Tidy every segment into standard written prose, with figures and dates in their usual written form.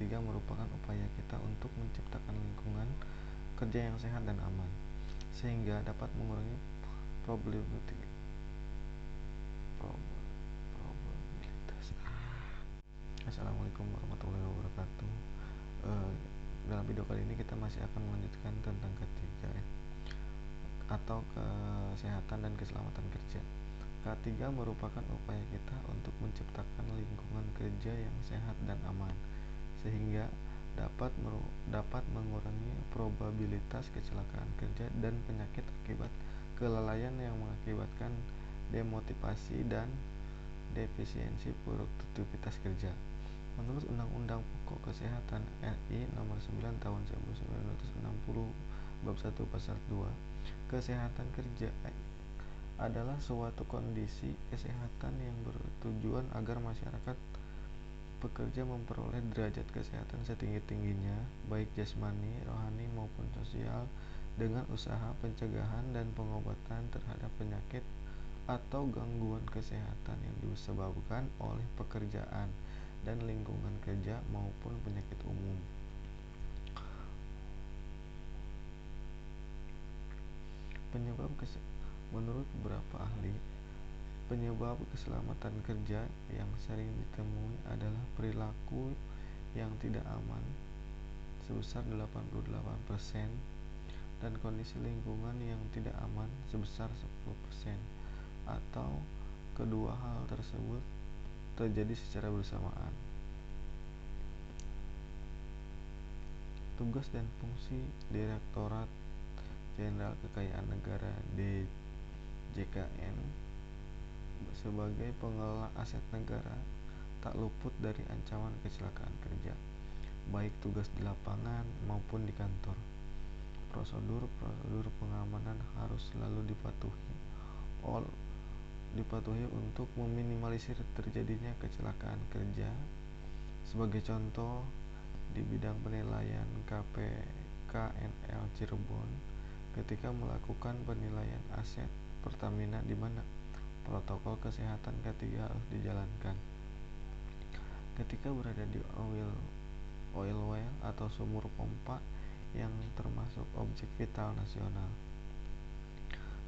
ketiga merupakan upaya kita untuk menciptakan lingkungan kerja yang sehat dan aman, sehingga dapat mengurangi probabilitas. Assalamualaikum warahmatullahi wabarakatuh. Dalam video kali ini kita masih akan melanjutkan tentang ketiga atau kesehatan dan keselamatan kerja. Ketiga merupakan upaya kita untuk menciptakan lingkungan kerja yang sehat dan aman, sehingga dapat mengurangi probabilitas kecelakaan kerja dan penyakit akibat kelalaian yang mengakibatkan demotivasi dan defisiensi produktivitas kerja. Menurut Undang-Undang Pokok Kesehatan RI Nomor 9 Tahun 1960 Bab 1 Pasal 2, kesehatan kerja adalah suatu kondisi kesehatan yang bertujuan agar masyarakat pekerja memperoleh derajat kesehatan setinggi-tingginya, baik jasmani, rohani maupun sosial, dengan usaha pencegahan dan pengobatan terhadap penyakit atau gangguan kesehatan yang disebabkan oleh pekerjaan dan lingkungan kerja maupun penyakit umum. Menurut beberapa ahli, penyebab keselamatan kerja yang sering ditemui adalah perilaku yang tidak aman sebesar 88% dan kondisi lingkungan yang tidak aman sebesar 10%, atau kedua hal tersebut terjadi secara bersamaan. Tugas dan fungsi Direktorat Jenderal Kekayaan Negara (DJKN) sebagai pengelola aset negara tak luput dari ancaman kecelakaan kerja, baik tugas di lapangan maupun di kantor. Prosedur pengamanan harus selalu dipatuhi untuk meminimalisir terjadinya kecelakaan kerja. Sebagai contoh, di bidang penilaian KPKNL Cirebon, ketika melakukan penilaian aset Pertamina, di mana protokol kesehatan ketiga harus dijalankan. Ketika berada di oil well atau sumur pompa yang termasuk objek vital nasional,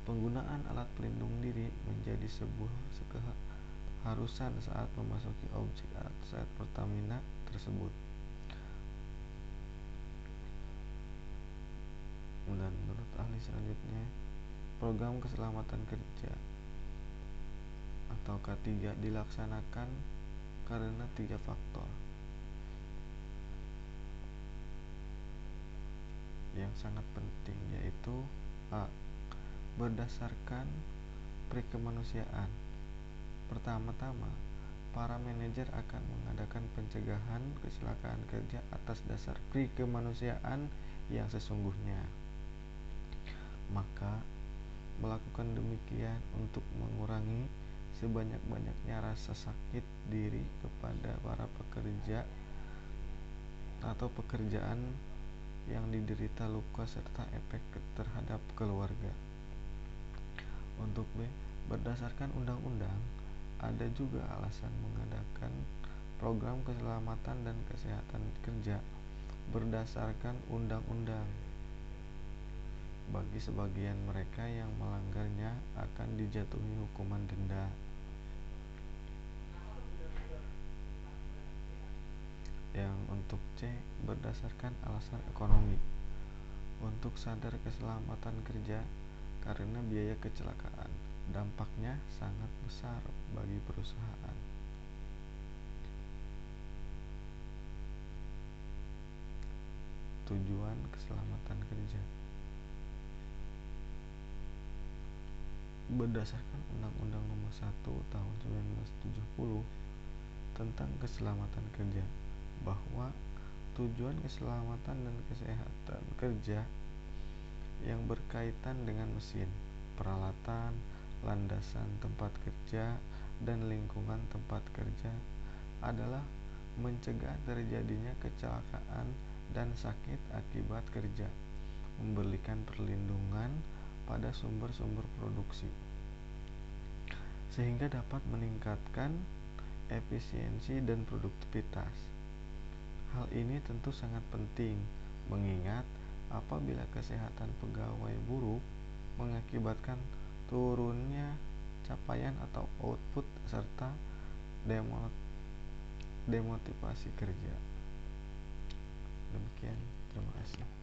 penggunaan alat pelindung diri menjadi sebuah keharusan saat memasuki objek aset Pertamina tersebut. Dan menurut ahli selanjutnya, program keselamatan kerja atau K3 dilaksanakan karena 3 faktor yang sangat penting, yaitu A. Berdasarkan prikemanusiaan. Pertama-tama, para manajer akan mengadakan pencegahan kecelakaan kerja atas dasar prikemanusiaan yang sesungguhnya. Maka, melakukan demikian untuk mengurangi sebanyak-banyaknya rasa sakit diri kepada para pekerja atau pekerjaan yang diderita luka serta efek terhadap keluarga. Untuk B, berdasarkan undang-undang, ada juga alasan mengadakan program keselamatan dan kesehatan kerja berdasarkan undang-undang. Bagi sebagian mereka yang melanggarnya akan dijatuhi hukuman denda. Yang untuk C, berdasarkan alasan ekonomi. Untuk sadar keselamatan kerja karena biaya kecelakaan dampaknya sangat besar bagi perusahaan. Tujuan keselamatan kerja. Berdasarkan Undang-Undang Nomor 1 Tahun 1970 tentang keselamatan kerja, bahwa tujuan keselamatan dan kesehatan kerja yang berkaitan dengan mesin, peralatan, landasan tempat kerja, dan lingkungan tempat kerja adalah mencegah terjadinya kecelakaan dan sakit akibat kerja, memberikan perlindungan pada sumber-sumber produksi, sehingga dapat meningkatkan efisiensi dan produktivitas. Hal ini tentu sangat penting, mengingat apabila kesehatan pegawai buruk mengakibatkan turunnya capaian atau output serta demotivasi kerja. Demikian, terima kasih.